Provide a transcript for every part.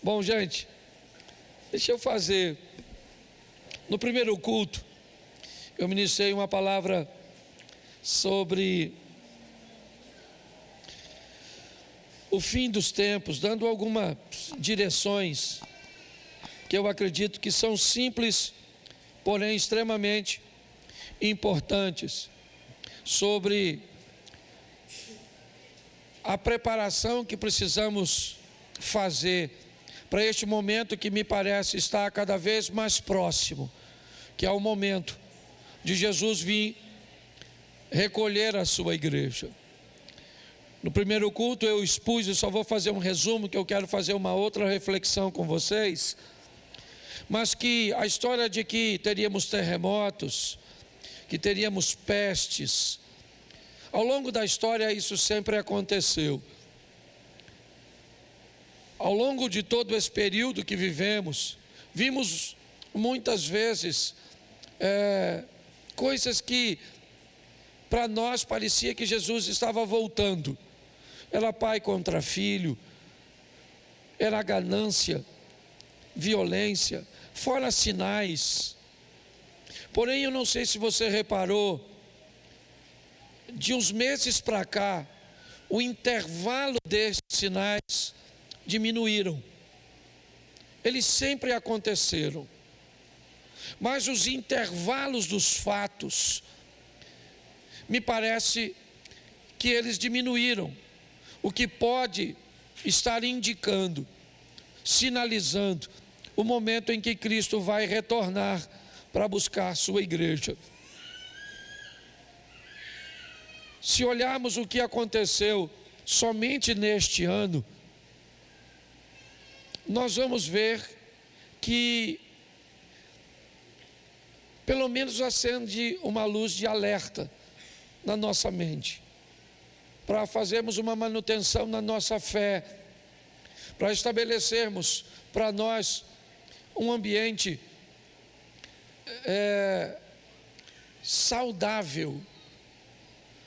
Bom, gente, deixa eu fazer. No primeiro culto, eu ministrei uma palavra sobre o fim dos tempos, dando algumas direções que eu acredito que são simples, porém extremamente importantes, sobre a preparação que precisamos fazer para este momento que me parece estar cada vez mais próximo, que é o momento de Jesus vir recolher a sua igreja. No primeiro culto eu expus, eu só vou fazer um resumo, que eu quero fazer uma outra reflexão com vocês, mas que a história de que teríamos terremotos, que teríamos pestes, ao longo da história isso sempre aconteceu. Ao longo de todo esse período que vivemos, vimos muitas vezes coisas que para nós parecia que Jesus estava voltando. Era pai contra filho, era ganância, violência, fora sinais. Porém, eu não sei se você reparou, de uns meses para cá, o intervalo desses sinais diminuíram. Eles sempre aconteceram, mas os intervalos dos fatos, me parece que eles diminuíram, o que pode estar indicando, sinalizando o momento em que Cristo vai retornar para buscar sua igreja. Se olharmos o que aconteceu somente neste ano, nós vamos ver que pelo menos acende uma luz de alerta na nossa mente, para fazermos uma manutenção na nossa fé, para estabelecermos para nós um ambiente saudável,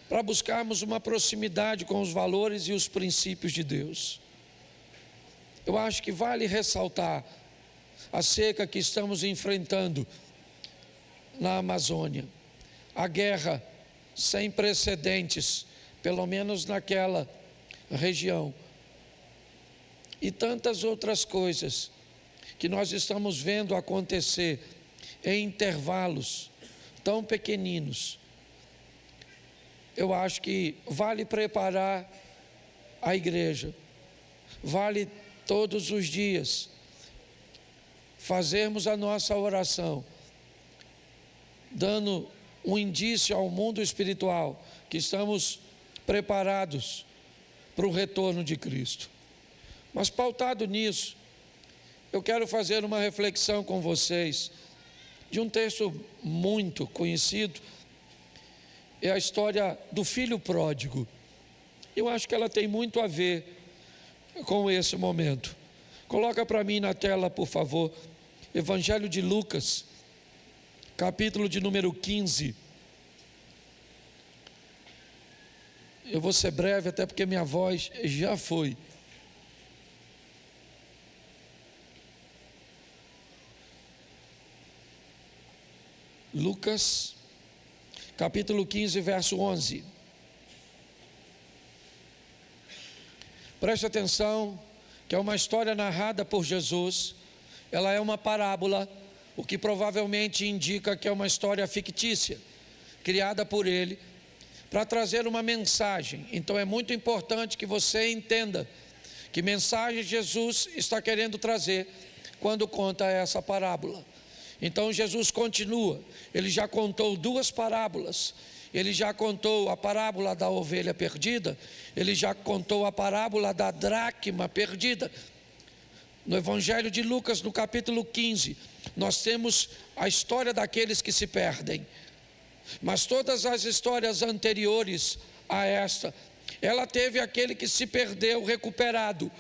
para buscarmos uma proximidade com os valores e os princípios de Deus. Eu acho que vale ressaltar a seca que estamos enfrentando na Amazônia, a guerra sem precedentes, pelo menos naquela região, e tantas outras coisas que nós estamos vendo acontecer em intervalos tão pequeninos. Eu acho que vale preparar a igreja, vale todos os dias fazermos a nossa oração, dando um indício ao mundo espiritual que estamos preparados para o retorno de Cristo. Mas pautado nisso, eu quero fazer uma reflexão com vocês de um texto muito conhecido. É a história do filho pródigo. Eu acho que ela tem muito a ver com esse momento. Coloca para mim na tela, por favor, Evangelho de Lucas, capítulo de número 15. Eu vou ser breve, até porque minha voz já foi. Lucas, capítulo 15, verso 11. Preste atenção, que é uma história narrada por Jesus. Ela é uma parábola, o que provavelmente indica que é uma história fictícia, criada por ele, para trazer uma mensagem. Então é muito importante que você entenda que mensagem Jesus está querendo trazer quando conta essa parábola. Então Jesus continua, ele já contou duas parábolas. Ele já contou a parábola da ovelha perdida, ele já contou a parábola da dracma perdida. No Evangelho de Lucas, no capítulo 15, nós temos a história daqueles que se perdem. Mas todas as histórias anteriores a esta, ela teve aquele que se perdeu recuperado.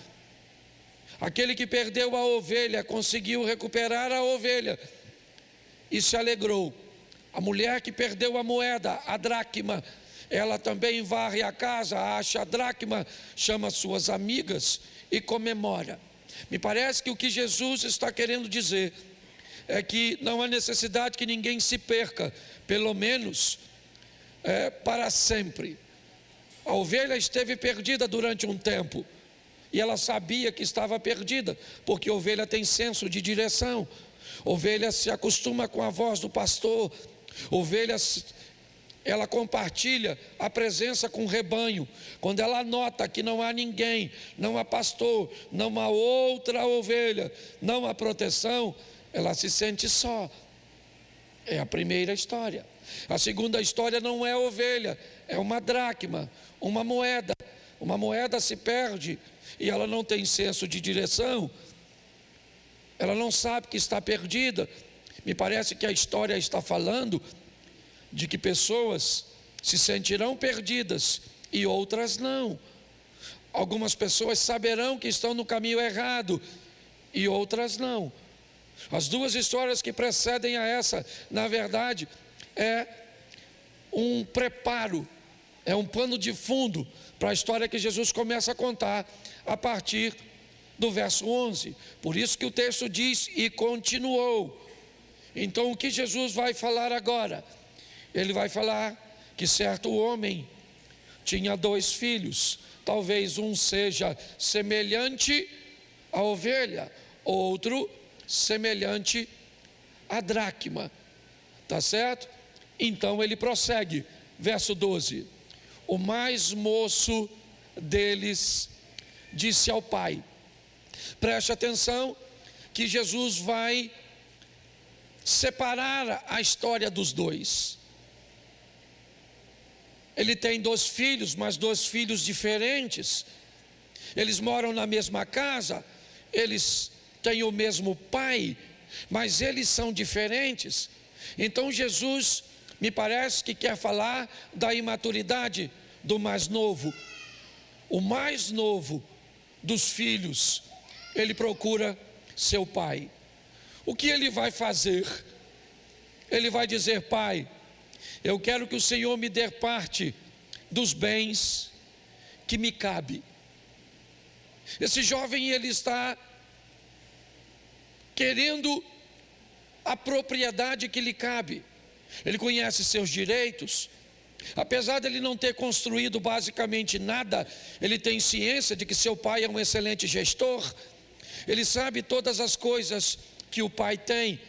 Aquele que perdeu a ovelha conseguiu recuperar a ovelha e se alegrou. A mulher que perdeu a moeda, a dracma, ela também varre a casa, acha a dracma, chama suas amigas e comemora. Me parece que o que Jesus está querendo dizer é que não há necessidade que ninguém se perca, pelo menos para sempre. A ovelha esteve perdida durante um tempo, e ela sabia que estava perdida, porque a ovelha tem senso de direção. Ovelha se acostuma com a voz do pastor. Ovelha, ela compartilha a presença com o rebanho. Quando ela nota que não há ninguém, não há pastor, não há outra ovelha, não há proteção, ela se sente só. É a primeira história. A segunda história não é ovelha, é uma dracma, uma moeda. Uma moeda se perde e ela não tem senso de direção. Ela não sabe que está perdida. Me parece que a história está falando de que pessoas se sentirão perdidas e outras não. Algumas pessoas saberão que estão no caminho errado e outras não. As duas histórias que precedem a essa, na verdade, é um preparo, é um pano de fundo para a história que Jesus começa a contar a partir do verso 11. Por isso que o texto diz: e continuou. Então o que Jesus vai falar agora? Ele vai falar que certo homem tinha 2 filhos. Talvez um seja semelhante à ovelha, outro semelhante à dracma. Tá certo? Então ele prossegue, verso 12: o mais moço deles disse ao pai. Preste atenção que Jesus vai separar a história dos dois. Ele tem 2 filhos, mas 2 filhos diferentes. Eles moram na mesma casa, eles têm o mesmo pai, mas eles são diferentes. Então Jesus, me parece que quer falar da imaturidade do mais novo. O mais novo dos filhos, ele procura seu pai. O que ele vai fazer? Ele vai dizer: pai, eu quero que o Senhor me dê parte dos bens que me cabe. Esse jovem, ele está querendo a propriedade que lhe cabe. Ele conhece seus direitos. Apesar de ele não ter construído basicamente nada, ele tem ciência de que seu pai é um excelente gestor. Ele sabe todas as coisas que o pai tem.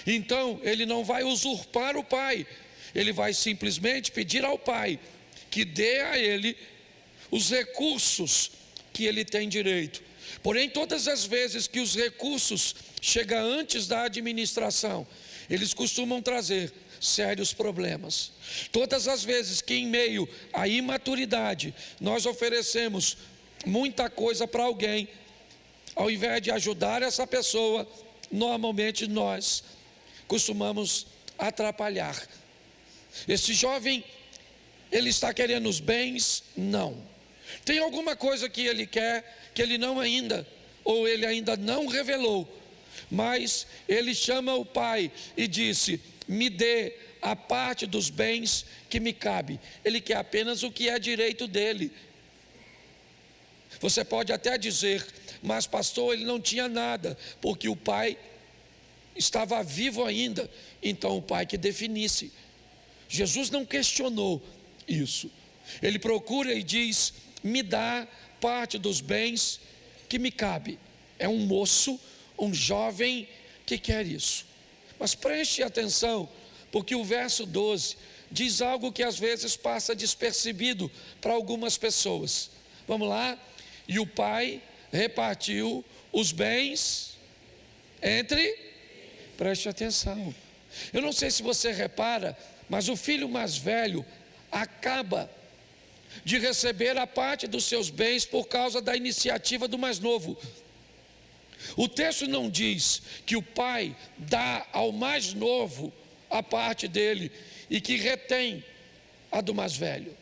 Então ele não vai usurpar o pai. Ele vai simplesmente pedir ao pai que dê a ele os recursos que ele tem direito. Porém, todas as vezes que os recursos chegam antes da administração, eles costumam trazer sérios problemas. Todas as vezes que, em meio à imaturidade, nós oferecemos muita coisa para alguém, ao invés de ajudar essa pessoa, normalmente nós costumamos atrapalhar. Esse jovem, ele está querendo os bens? Não. Tem alguma coisa que ele quer, que ele não ainda, ou ele ainda não revelou, mas ele chama o pai e disse: me dê a parte dos bens que me cabe. Ele quer apenas o que é direito dele. Você pode até dizer: mas pastor, ele não tinha nada, porque o pai estava vivo ainda. Então o pai que definisse. Jesus não questionou isso. Ele procura e diz: me dá parte dos bens que me cabe. É um moço, um jovem que quer isso. Mas preste atenção, porque o verso 12 diz algo que às vezes passa despercebido para algumas pessoas. Vamos lá? E o pai repartiu os bens entre... Preste atenção. Eu não sei se você repara, mas o filho mais velho acaba de receber a parte dos seus bens por causa da iniciativa do mais novo. O texto não diz que o pai dá ao mais novo a parte dele e que retém a do mais velho.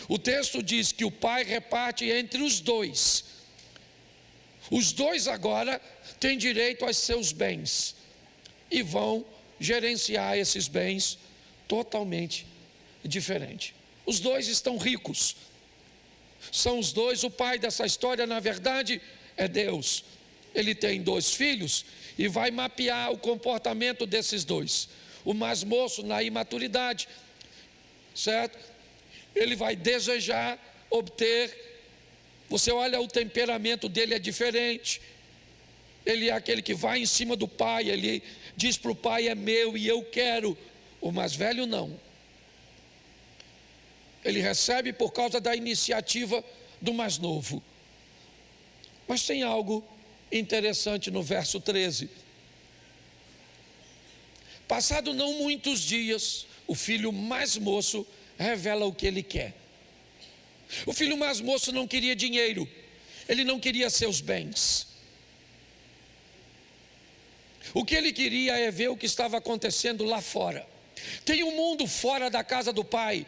O texto diz que o pai reparte entre os dois. Os dois agora têm direito aos seus bens e vão gerenciar esses bens totalmente diferente. Os dois estão ricos. São os dois. O pai dessa história, na verdade, é Deus. ele tem 2 filhos e vai mapear o comportamento desses 2. O mais moço na imaturidade, certo? Ele vai desejar obter. Você olha, o temperamento dele é diferente. Ele é aquele que vai em cima do pai, ele diz para o pai: é meu e eu quero. O mais velho não. Ele recebe por causa da iniciativa do mais novo. Mas tem algo interessante no verso 13. Passado não muitos dias, o filho mais moço revela o que ele quer. O filho mais moço não queria dinheiro, ele não queria seus bens. O que ele queria é ver o que estava acontecendo lá fora. Tem um mundo fora da casa do pai,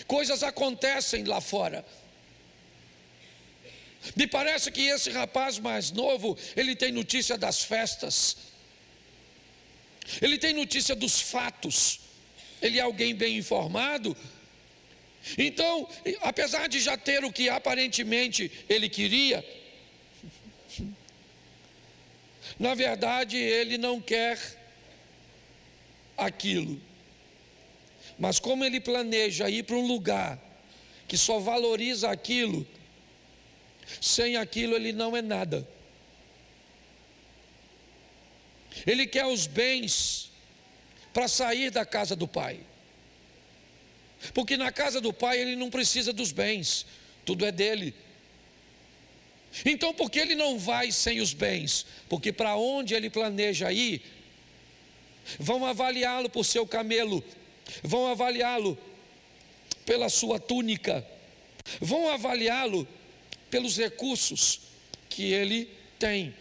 coisas acontecem lá fora. Me parece que esse rapaz mais novo, ele tem notícia das festas, ele tem notícia dos fatos, ele é alguém bem informado. Então, apesar de já ter o que aparentemente ele queria, na verdade ele não quer aquilo. Mas como ele planeja ir para um lugar que só valoriza aquilo, sem aquilo ele não é nada. Ele quer os bens para sair da casa do pai. Porque na casa do pai ele não precisa dos bens, tudo é dele. Então por que ele não vai sem os bens? Porque para onde ele planeja ir, vão avaliá-lo por seu camelo, vão avaliá-lo pela sua túnica, vão avaliá-lo pelos recursos que ele tem.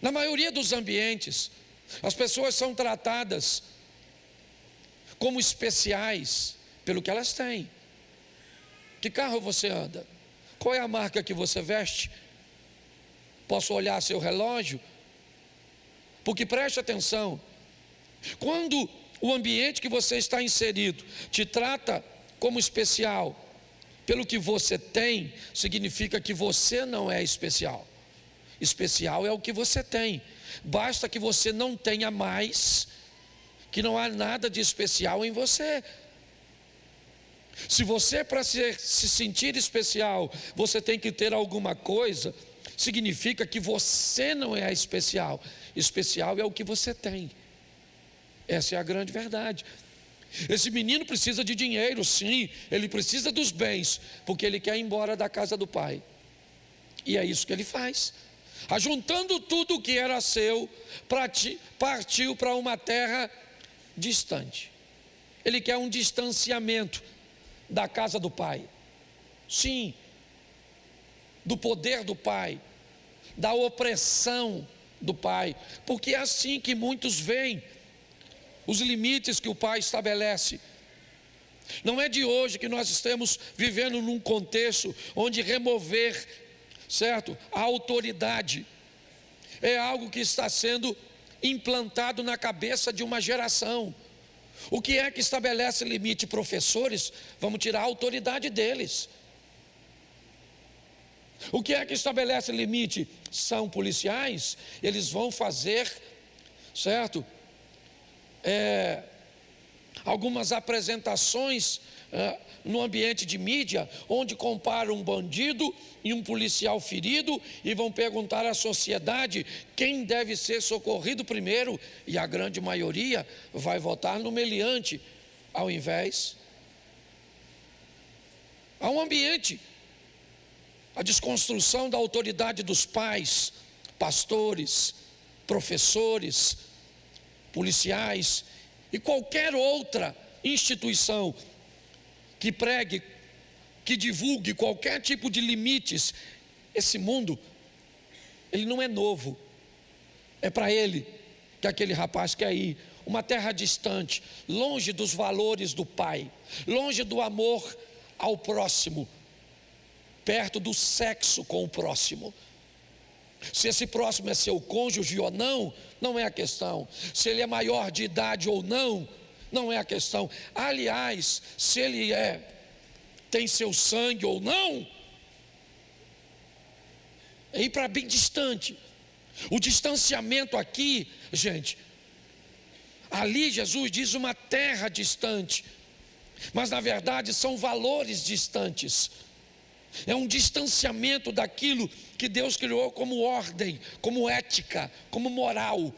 Na maioria dos ambientes, as pessoas são tratadas como especiais pelo que elas têm. Que carro você anda? Qual é a marca que você veste? Posso olhar seu relógio? Porque preste atenção, quando o ambiente que você está inserido te trata como especial pelo que você tem, significa que você não é especial. Especial é o que você tem. Basta que você não tenha mais, que não há nada de especial em você. Se você, para se sentir especial, você tem que ter alguma coisa, significa que você não é especial. Especial é o que você tem. Essa é a grande verdade. Esse menino precisa de dinheiro, sim, ele precisa dos bens, porque ele quer ir embora da casa do pai. E é isso que ele faz. Ajuntando tudo o que era seu, partiu para uma terra distante. Ele quer um distanciamento da casa do pai. Sim, do poder do pai, da opressão do pai, porque é assim que muitos veem os limites que o pai estabelece. Não é de hoje que nós estamos vivendo num contexto onde remover, certo, a autoridade é algo que está sendo implantado na cabeça de uma geração. O que é que estabelece limite? Professores, vamos tirar a autoridade deles. O que é que estabelece limite? São policiais, eles vão fazer, certo, algumas apresentações no ambiente de mídia, onde comparam um bandido e um policial ferido e vão perguntar à sociedade quem deve ser socorrido primeiro, e a grande maioria vai votar no meliante ao invés. Há um ambiente, a desconstrução da autoridade dos pais, pastores, professores, policiais e qualquer outra instituição que pregue, que divulgue qualquer tipo de limites. Esse mundo, ele não é novo, é para ele que aquele rapaz quer ir. Uma terra distante, longe dos valores do pai, longe do amor ao próximo, perto do sexo com o próximo. Se esse próximo é seu cônjuge ou não, não é a questão. Se ele é maior de idade ou não, não é a questão. Aliás, se ele tem seu sangue ou não, é ir para bem distante. O distanciamento aqui, gente, ali Jesus diz uma terra distante, mas na verdade são valores distantes. É um distanciamento daquilo que Deus criou como ordem, como ética, como moral.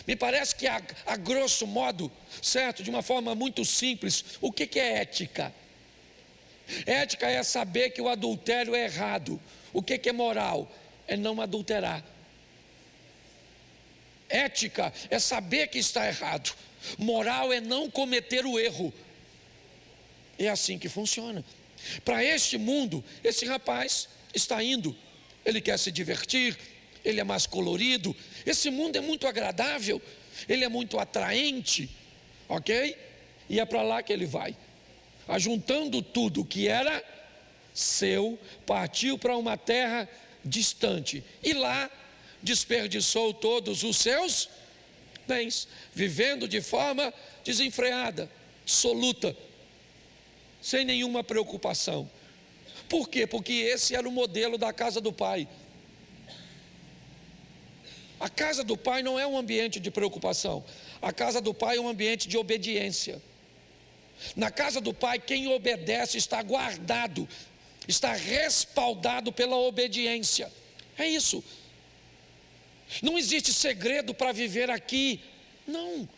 Me parece que a grosso modo, certo, de uma forma muito simples, o que é ética? Ética é saber que o adultério é errado. O que é moral? É não adulterar. Ética é saber que está errado. Moral é não cometer o erro. É assim que funciona. Para este mundo, esse rapaz está indo. Ele quer se divertir, ele é mais colorido. Esse mundo é muito agradável, ele é muito atraente, ok? E é para lá que ele vai. Ajuntando tudo que era seu, partiu para uma terra distante. E lá desperdiçou todos os seus bens, vivendo de forma desenfreada, dissoluta, sem nenhuma preocupação. Por quê? Porque esse era o modelo da casa do pai. A casa do pai não é um ambiente de preocupação. A casa do pai é um ambiente de obediência. Na casa do pai, quem obedece está guardado, está respaldado pela obediência. É isso. Não existe segredo para viver aqui. Não.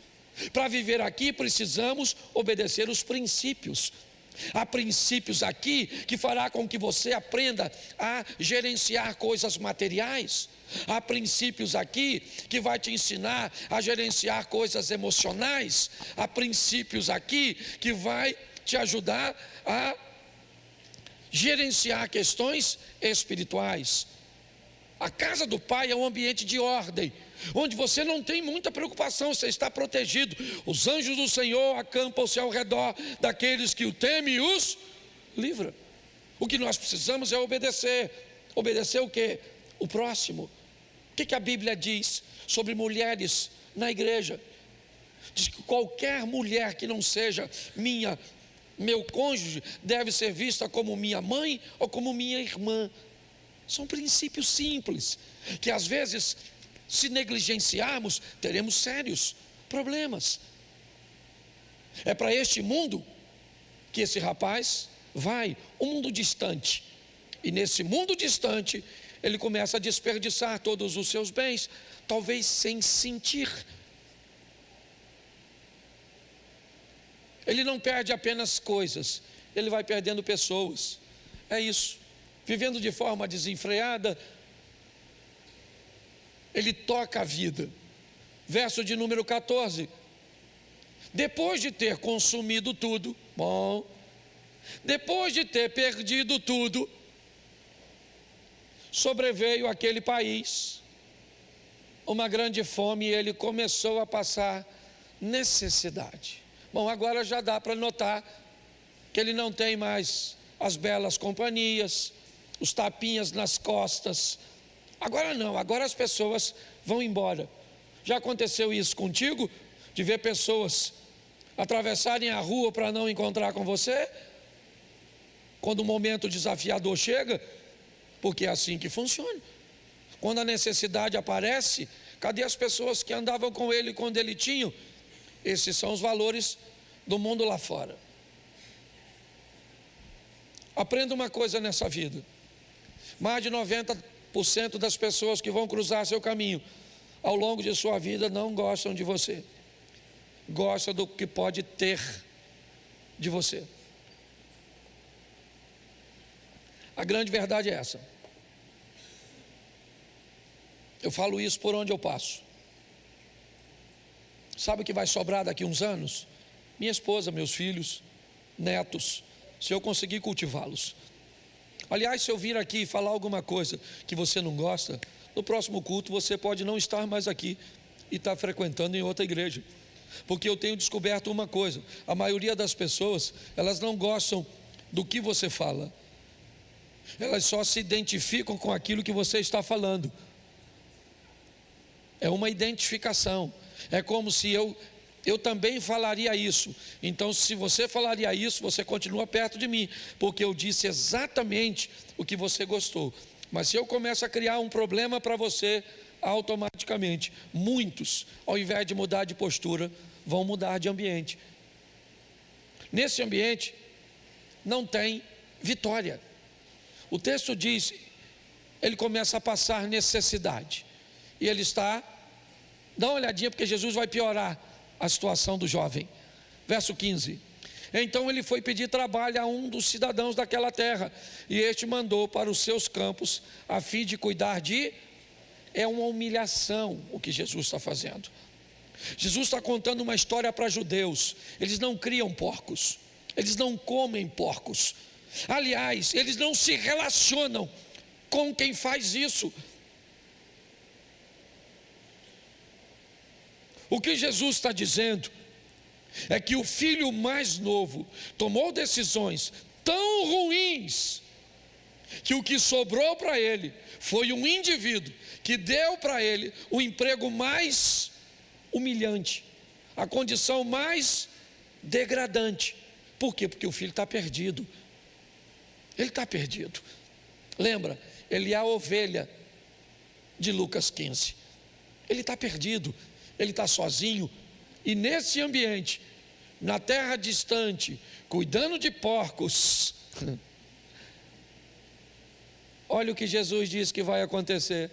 Para viver aqui precisamos obedecer os princípios. Há princípios aqui que fará com que você aprenda a gerenciar coisas materiais. Há princípios aqui que vai te ensinar a gerenciar coisas emocionais. Há princípios aqui que vai te ajudar a gerenciar questões espirituais. A casa do pai é um ambiente de ordem, onde você não tem muita preocupação, você está protegido. Os anjos do Senhor acampam-se ao redor daqueles que o temem e os livra. O que nós precisamos é obedecer. Obedecer o quê? O próximo. O que a Bíblia diz sobre mulheres na igreja? Diz que qualquer mulher que não seja meu cônjuge, deve ser vista como minha mãe ou como minha irmã. São princípios simples, que às vezes, se negligenciarmos, teremos sérios problemas. É para este mundo que esse rapaz vai, um mundo distante. E nesse mundo distante, ele começa a desperdiçar todos os seus bens, talvez sem sentir. Ele não perde apenas coisas, ele vai perdendo pessoas. É isso. Vivendo de forma desenfreada, ele toca a vida. Verso de número 14. Depois de ter consumido tudo, depois de ter perdido tudo, sobreveio àquele país uma grande fome e ele começou a passar necessidade. Agora já dá para notar que ele não tem mais as belas companhias, os tapinhas nas costas. Agora não, agora as pessoas vão embora. Já aconteceu isso contigo? De ver pessoas atravessarem a rua para não encontrar com você? Quando o momento desafiador chega? Porque é assim que funciona. Quando a necessidade aparece, cadê as pessoas que andavam com ele quando ele tinha? Esses são os valores do mundo lá fora. Aprenda uma coisa nessa vida. Mais de 90% das pessoas que vão cruzar seu caminho ao longo de sua vida não gostam de você. Gostam do que pode ter de você. A grande verdade é essa. Eu falo isso por onde eu passo. Sabe o que vai sobrar daqui a uns anos? Minha esposa, meus filhos, netos, se eu conseguir cultivá-los. Aliás, se eu vir aqui e falar alguma coisa que você não gosta, no próximo culto você pode não estar mais aqui e estar frequentando em outra igreja. Porque eu tenho descoberto uma coisa: a maioria das pessoas, elas não gostam do que você fala. Elas só se identificam com aquilo que você está falando. É uma identificação. É como se eu também falaria isso. Então, se você falaria isso, você continua perto de mim, porque eu disse exatamente o que você gostou. Mas se eu começo a criar um problema para você, automaticamente, muitos, ao invés de mudar de postura, vão mudar de ambiente. Nesse ambiente, não tem vitória. O texto diz, ele começa a passar necessidade. E ele está, dá uma olhadinha, porque Jesus vai piorar a situação do jovem. Verso 15. Então ele foi pedir trabalho a um dos cidadãos daquela terra, e este mandou para os seus campos, a fim de cuidar de... É uma humilhação o que Jesus está fazendo. Jesus está contando uma história para judeus. Eles não criam porcos, eles não comem porcos. Aliás, eles não se relacionam com quem faz isso. O que Jesus está dizendo é que o filho mais novo tomou decisões tão ruins, que o que sobrou para ele foi um indivíduo que deu para ele o emprego mais humilhante, a condição mais degradante. Por quê? Porque o filho está perdido. Ele está perdido. Lembra, ele é a ovelha de Lucas 15. Ele está perdido, ele está sozinho. E nesse ambiente, na terra distante, cuidando de porcos, olha o que Jesus diz que vai acontecer.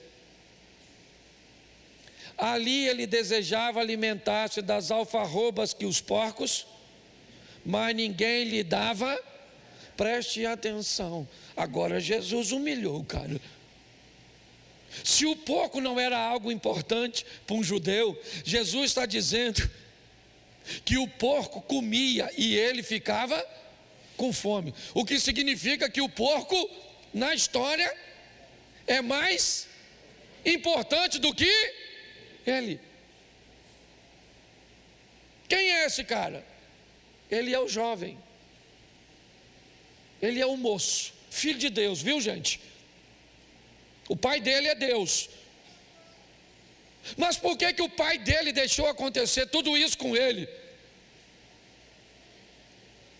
Ali ele desejava alimentar-se das alfarrobas que os porcos, mas ninguém lhe dava. Preste atenção, agora Jesus humilhou o cara. Se o porco não era algo importante para um judeu, Jesus está dizendo que o porco comia e ele ficava com fome. O que significa que o porco, na história, é mais importante do que ele. Quem é esse cara? Ele é o jovem. Ele é o moço, filho de Deus, viu, gente? O pai dele é Deus. Mas por que o pai dele deixou acontecer tudo isso com ele?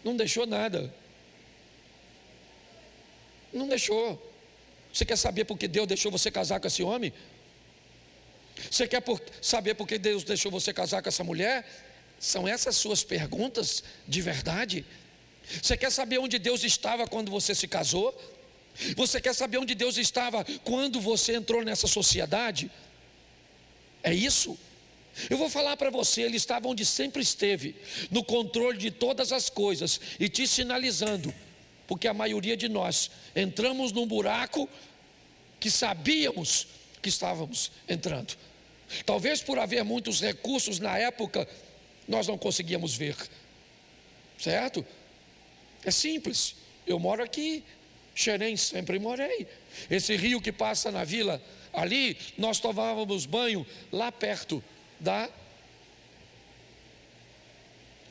Não deixou nada. Não deixou. Você quer saber por que Deus deixou você casar com esse homem? Você quer saber por que Deus deixou você casar com essa mulher? São essas suas perguntas de verdade? Você quer saber onde Deus estava quando você se casou? Você quer saber onde Deus estava quando você entrou nessa sociedade? É isso? Eu vou falar para você, Ele estava onde sempre esteve, no controle de todas as coisas e te sinalizando, porque a maioria de nós entramos num buraco que sabíamos que estávamos entrando. Talvez por haver muitos recursos na época, nós não conseguíamos ver, certo? É simples, eu moro aqui, Xerém, sempre morei. Esse rio que passa na vila, ali, nós tomávamos banho lá perto da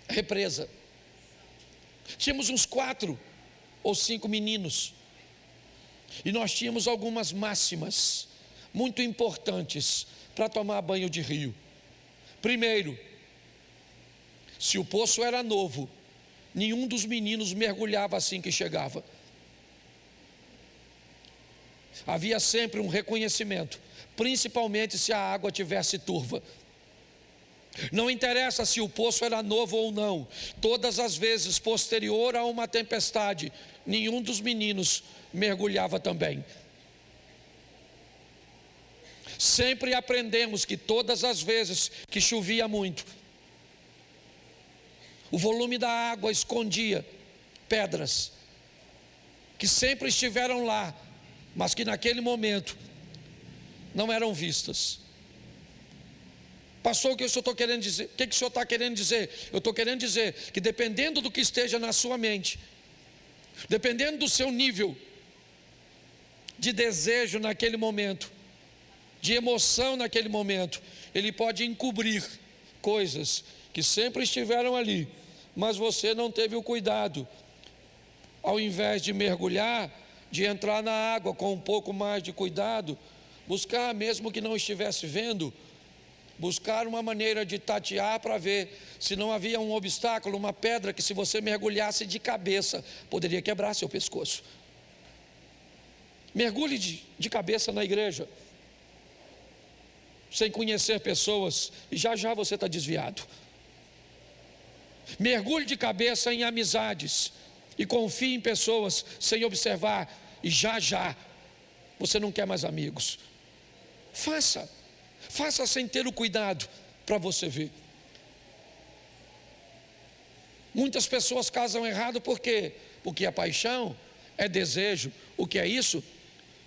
represa. Tínhamos uns 4 ou 5 meninos, e nós tínhamos algumas máximas muito importantes para tomar banho de rio. Primeiro, se o poço era novo, nenhum dos meninos mergulhava assim que chegava. Havia sempre um reconhecimento, principalmente se a água tivesse turva. Não interessa se o poço era novo ou não, todas as vezes posterior a uma tempestade, nenhum dos meninos mergulhava também. Sempre aprendemos que todas as vezes que chovia muito, o volume da água escondia pedras que sempre estiveram lá, mas que naquele momento não eram vistas. Pastor, o que o senhor está querendo dizer? O que o senhor está querendo dizer? Eu estou querendo dizer que dependendo do que esteja na sua mente, dependendo do seu nível de desejo naquele momento, de emoção naquele momento, ele pode encobrir coisas que sempre estiveram ali, mas você não teve o cuidado, ao invés de mergulhar, de entrar na água com um pouco mais de cuidado, buscar, mesmo que não estivesse vendo, buscar uma maneira de tatear para ver se não havia um obstáculo, uma pedra que se você mergulhasse de cabeça, poderia quebrar seu pescoço. Mergulhe de cabeça na igreja, sem conhecer pessoas, e já já você está desviado. Mergulhe de cabeça em amizades e confie em pessoas sem observar, e já já você não quer mais amigos. Faça sem ter o cuidado para você ver. Muitas pessoas casam errado por quê? Porque é paixão, é desejo. O que é isso?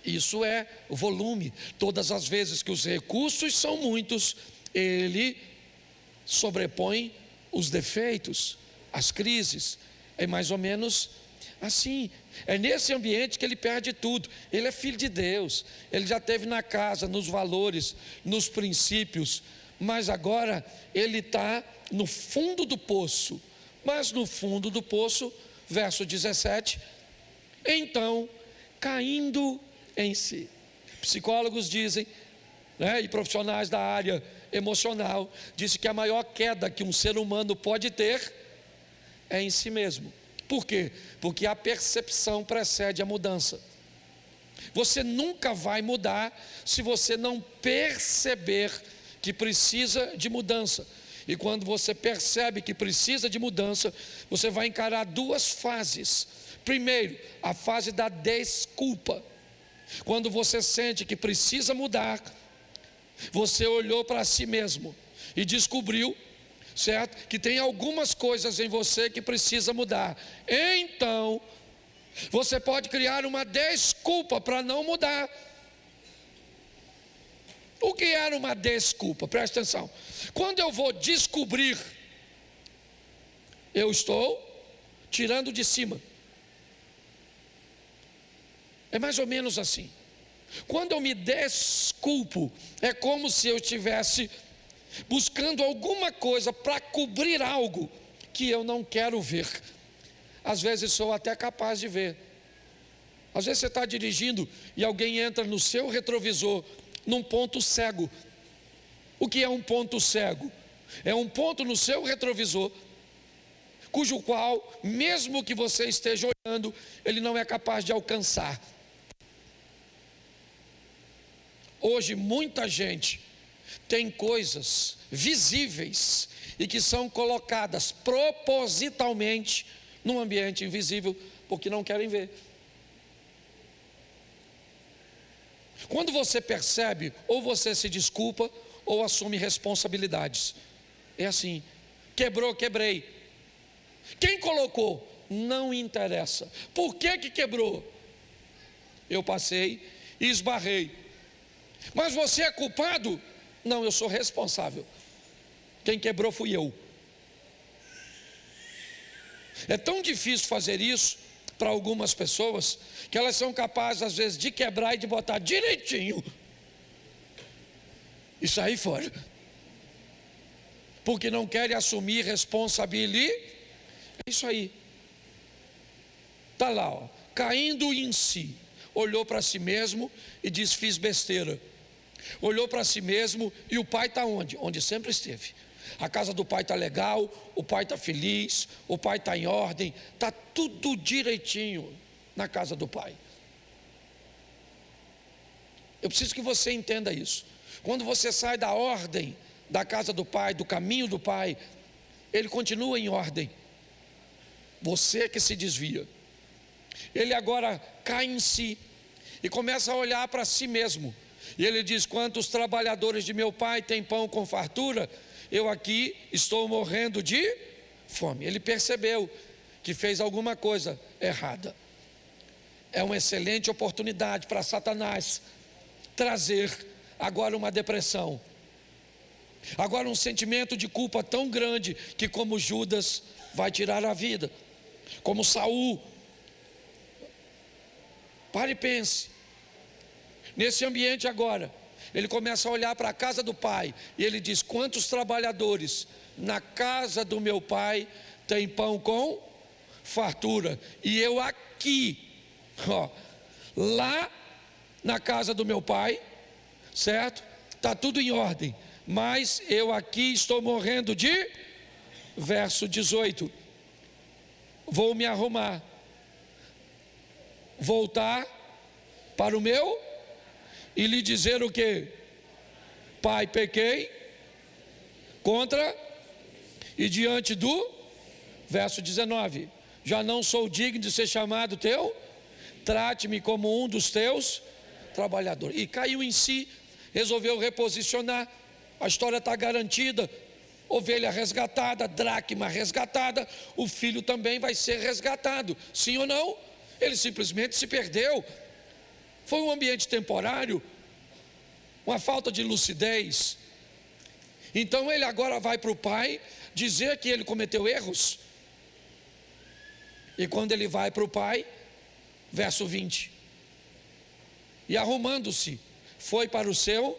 Isso é volume. Todas as vezes que os recursos são muitos, ele sobrepõe os defeitos, as crises. É mais ou menos assim. É nesse ambiente que ele perde tudo. Ele é filho de Deus, ele já esteve na casa, nos valores, nos princípios, mas agora ele está no fundo do poço. Mas no fundo do poço, verso 17, então, caindo em si. Psicólogos dizem, e profissionais da área emocional, dizem que a maior queda que um ser humano pode ter é em si mesmo. Por quê? Porque a percepção precede a mudança. Você nunca vai mudar se você não perceber que precisa de mudança. E quando você percebe que precisa de mudança, você vai encarar duas fases. Primeiro, a fase da desculpa. Quando você sente que precisa mudar, você olhou para si mesmo e descobriu, certo? Que tem algumas coisas em você que precisa mudar. Então, você pode criar uma desculpa para não mudar. O que era uma desculpa? Presta atenção. Quando eu vou descobrir, eu estou tirando de cima. É mais ou menos assim. Quando eu me desculpo, é como se eu estivesse buscando alguma coisa para cobrir algo que eu não quero ver. Às vezes sou até capaz de ver. Às vezes você está dirigindo e alguém entra no seu retrovisor num ponto cego. O que é um ponto cego? É um ponto no seu retrovisor, cujo qual, mesmo que você esteja olhando, ele não é capaz de alcançar. Hoje muita gente tem coisas visíveis e que são colocadas propositalmente num ambiente invisível, porque não querem ver. Quando você percebe, ou você se desculpa, ou assume responsabilidades. É assim, quebrou, quebrei. Quem colocou? Não interessa. Por que quebrou? Eu passei e esbarrei. Mas você é culpado? Não, eu sou responsável. Quem quebrou fui eu. É tão difícil fazer isso para algumas pessoas, que elas são capazes às vezes de quebrar e de botar direitinho e sair fora, porque não querem assumir responsabilidade. É isso aí. Está lá, caindo em si, olhou para si mesmo e disse: fiz besteira. Olhou para si mesmo, e o pai está onde? Onde sempre esteve. A casa do pai está legal, o pai está feliz, o pai está em ordem, está tudo direitinho na casa do pai. Eu preciso que você entenda isso. Quando você sai da ordem da casa do pai, do caminho do pai, ele continua em ordem. Você que se desvia. Ele agora cai em si e começa a olhar para si mesmo. E ele diz: quantos trabalhadores de meu pai têm pão com fartura, eu aqui estou morrendo de fome. Ele percebeu que fez alguma coisa errada. É uma excelente oportunidade para Satanás trazer agora uma depressão, agora um sentimento de culpa tão grande que, como Judas, vai tirar a vida, como Saul. Pare e pense. Nesse ambiente agora, ele começa a olhar para a casa do pai e ele diz: quantos trabalhadores na casa do meu pai tem pão com fartura, e eu aqui, lá na casa do meu pai, certo? Está tudo em ordem, mas eu aqui estou morrendo de... Verso 18, vou me arrumar, voltar para o meu, e lhe dizer o quê? Pai, pequei contra e diante do, verso 19, já não sou digno de ser chamado teu, trate-me como um dos teus trabalhadores. E caiu em si, resolveu reposicionar, a história está garantida, ovelha resgatada, dracma resgatada, o filho também vai ser resgatado, sim ou não? Ele simplesmente se perdeu, foi um ambiente temporário, uma falta de lucidez. Então ele agora vai para o pai dizer que ele cometeu erros. E quando ele vai para o pai, verso 20, e arrumando-se, foi para o seu,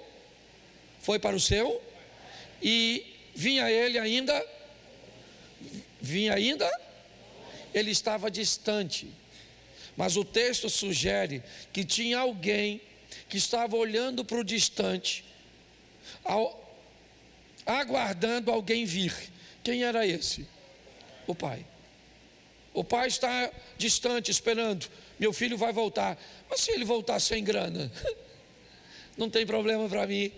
e vinha ainda, ele estava distante, mas o texto sugere que tinha alguém que estava olhando para o distante, aguardando alguém vir. Quem era esse? O pai. O pai está distante, esperando, meu filho vai voltar. Mas se ele voltar sem grana, não tem problema para mim.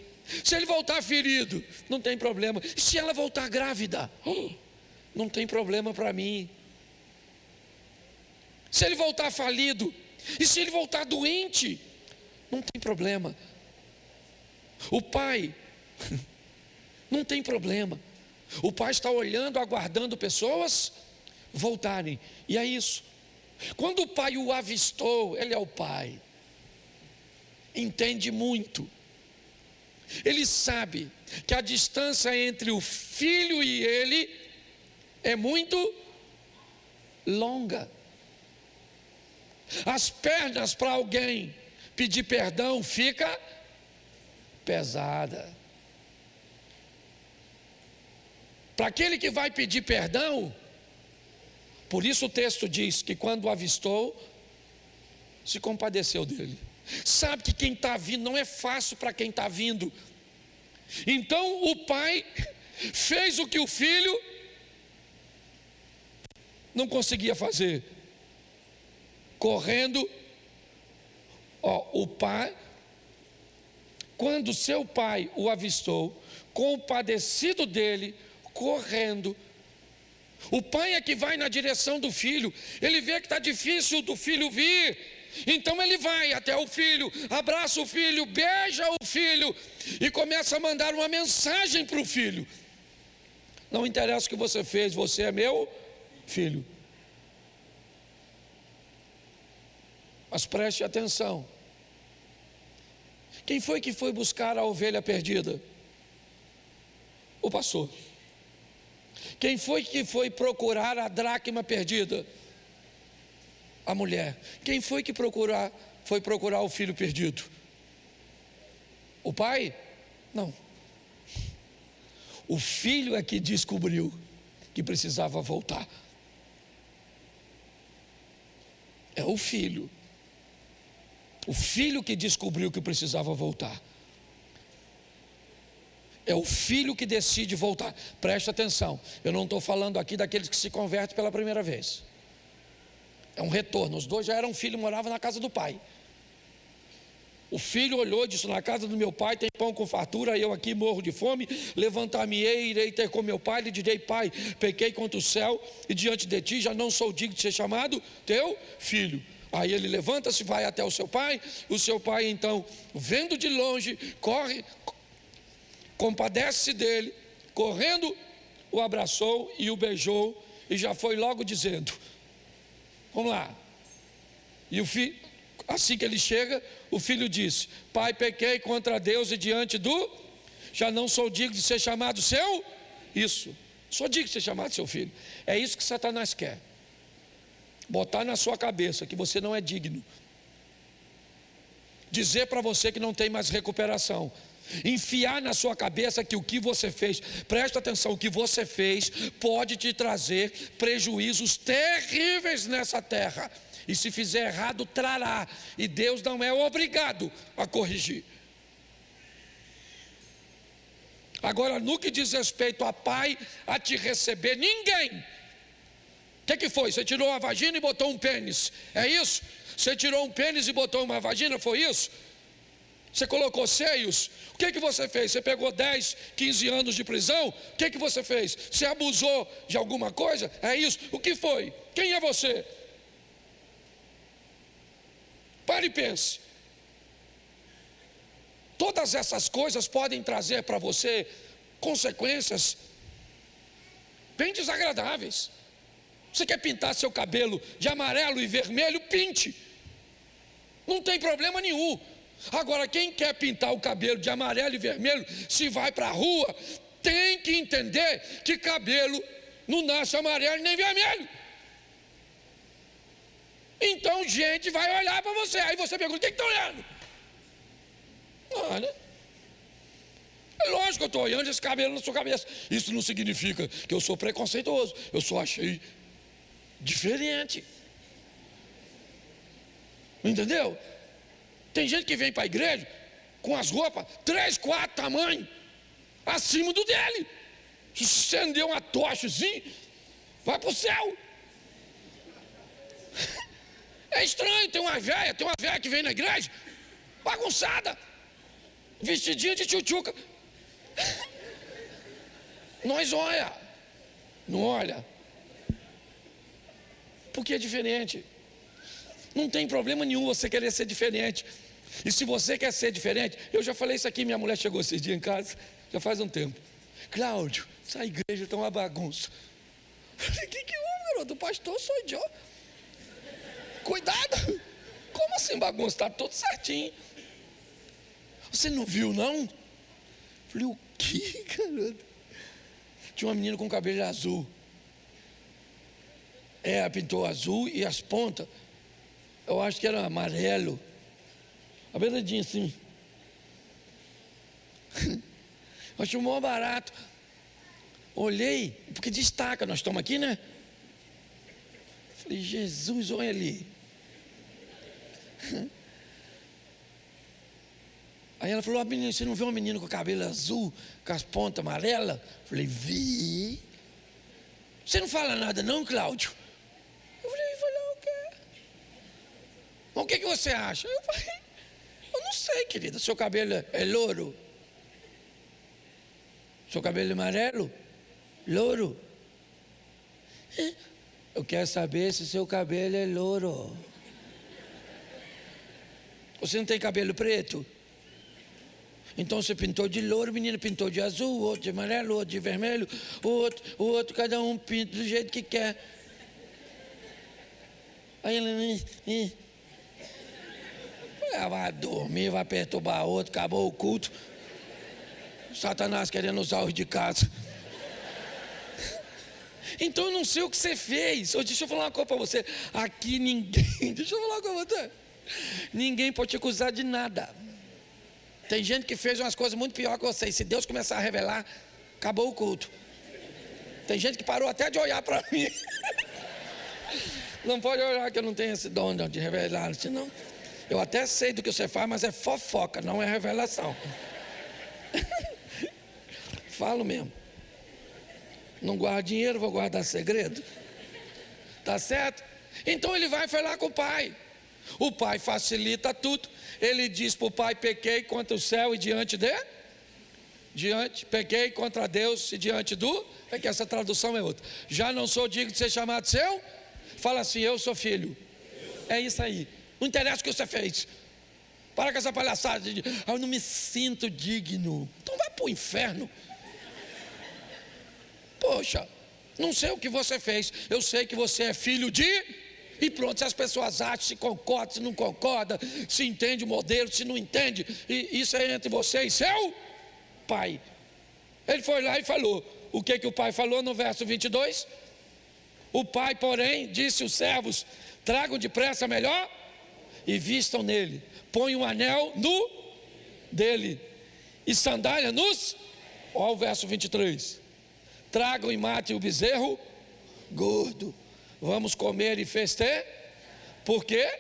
Se ele voltar ferido, não tem problema. E se ela voltar grávida, não tem problema para mim. Se ele voltar falido, e se ele voltar doente, não tem problema. O pai não tem problema. O pai está olhando, aguardando pessoas voltarem. E é isso. Quando o pai o avistou, ele é o pai, entende muito. Ele sabe que a distância entre o filho e ele é muito longa. As pernas para alguém pedir perdão fica pesada. Para aquele que vai pedir perdão, por isso o texto diz que quando o avistou, se compadeceu dele. Sabe que quem está vindo não é fácil para quem está vindo. Então o pai fez o que o filho não conseguia fazer. Correndo, o pai, quando seu pai o avistou, compadecido dele, correndo, o pai é que vai na direção do filho. Ele vê que está difícil do filho vir, então ele vai até o filho, abraça o filho, beija o filho e começa a mandar uma mensagem para o filho: não interessa o que você fez, você é meu filho. Mas preste atenção, quem foi que foi buscar a ovelha perdida? O pastor. Quem foi que foi procurar a dracma perdida? A mulher. Quem foi que foi procurar o filho perdido? O pai? Não. O filho é que descobriu que precisava voltar. É o filho. O filho que descobriu que precisava voltar. É o filho que decide voltar. Preste atenção, eu não estou falando aqui daqueles que se convertem pela primeira vez. É um retorno. Os dois já eram filhos, moravam na casa do pai. O filho olhou e disse: na casa do meu pai tem pão com fartura, eu aqui morro de fome, levantar-me-ei, irei ter com meu pai, lhe direi: pai, pequei contra o céu e diante de ti, já não sou digno de ser chamado teu filho. Aí ele levanta-se, vai até o seu pai. O seu pai então, vendo de longe, corre, compadece dele, correndo, o abraçou e o beijou, e já foi logo dizendo: vamos lá. E o filho, assim que ele chega, o filho disse: pai, pequei contra Deus e diante do, já não sou digno de ser chamado seu, isso, sou digno de ser chamado seu filho. É isso que Satanás quer, botar na sua cabeça que você não é digno, dizer para você que não tem mais recuperação, enfiar na sua cabeça que o que você fez, presta atenção, o que você fez pode te trazer prejuízos terríveis nessa terra, e se fizer errado, trará, e Deus não é obrigado a corrigir. Agora, no que diz respeito a pai, a te receber, ninguém. O que foi? Você tirou a vagina e botou um pênis, é isso? Você tirou um pênis e botou uma vagina, foi isso? Você colocou seios? O que você fez? Você pegou 10, 15 anos de prisão? O que você fez? Você abusou de alguma coisa? É isso? O que foi? Quem é você? Pare e pense. Todas essas coisas podem trazer para você consequências bem desagradáveis. Você quer pintar seu cabelo de amarelo e vermelho? Pinte. Não tem problema nenhum. Agora, quem quer pintar o cabelo de amarelo e vermelho, se vai para a rua, tem que entender que cabelo não nasce amarelo nem vermelho. Então, gente vai olhar para você. Aí você pergunta: o que está olhando? Olha, é lógico que eu estou olhando esse cabelo na sua cabeça. Isso não significa que eu sou preconceituoso. Eu só achei diferente. Entendeu? Tem gente que vem para a igreja com as roupas 3, 4 tamanhos acima do dele. Se acender uma tocha assim, vai para o céu. É estranho. Tem uma velha que vem na igreja bagunçada, vestidinha de tchutchuca. Nós não olha, porque é diferente. Não tem problema nenhum você querer ser diferente. E se você quer ser diferente, eu já falei isso aqui, minha mulher chegou esses dias em casa, já faz um tempo. Cláudio, essa igreja está uma bagunça. Eu falei: o que houve, garoto? O pastor sou eu. Cuidado. Como assim bagunça? Está tudo certinho. Você não viu, não? Eu falei: o que, garoto? Tinha uma menina com cabelo azul. Ela pintou azul e as pontas, eu acho que era amarelo. A beiradinha assim. Eu achei o maior barato. Olhei, porque destaca, nós estamos aqui, né? Falei: Jesus, olha ali. Aí ela falou: menina, você não vê um menino com cabelo azul, com as pontas amarelas? Falei: vi. Você não fala nada não, Cláudio? Eu falei: o quê? Mas o que você acha? Eu falei: eu não sei, querida. Seu cabelo é louro? Seu cabelo é amarelo? Louro? Eu quero saber se seu cabelo é louro. Você não tem cabelo preto? Então você pintou de louro, o menino pintou de azul, o outro de amarelo, o outro de vermelho, o outro, cada um pinta do jeito que quer. Aí ele vai dormir, vai perturbar outro, acabou o culto. Satanás querendo usar os de casa. Então eu não sei o que você fez. Deixa eu falar uma coisa para você. Aqui ninguém, deixa eu falar uma coisa para você. Ninguém pode te acusar de nada. Tem gente que fez umas coisas muito piores que você. E se Deus começar a revelar, acabou o culto. Tem gente que parou até de olhar para mim. Não pode olhar que eu não tenho esse dom de revelar, senão eu até sei do que você faz, mas é fofoca, não é revelação. Falo mesmo. Não guardo dinheiro, vou guardar segredo. Tá certo? Então ele vai falar com o pai. O pai facilita tudo. Ele diz para o pai: pequei contra o céu e pequei contra Deus e diante do. É que essa tradução é outra. Já não sou digno de ser chamado seu. Fala assim: eu sou filho. É isso aí. Não interessa o que você fez. Para com essa palhaçada de eu não me sinto digno. Então vai para o inferno. Poxa, não sei o que você fez. Eu sei que você é filho de. E pronto, se as pessoas acham, se concorda, se não concorda, se entende o modelo, se não entende, e isso é entre você e seu pai. Ele foi lá e falou. O que o pai falou no verso 22? O pai, porém, disse aos servos: tragam depressa melhor e vistam nele. Põe um anel no dele e sandália nos. Olha o verso 23. Tragam e matem o bezerro gordo. Vamos comer e festejar. Por quê?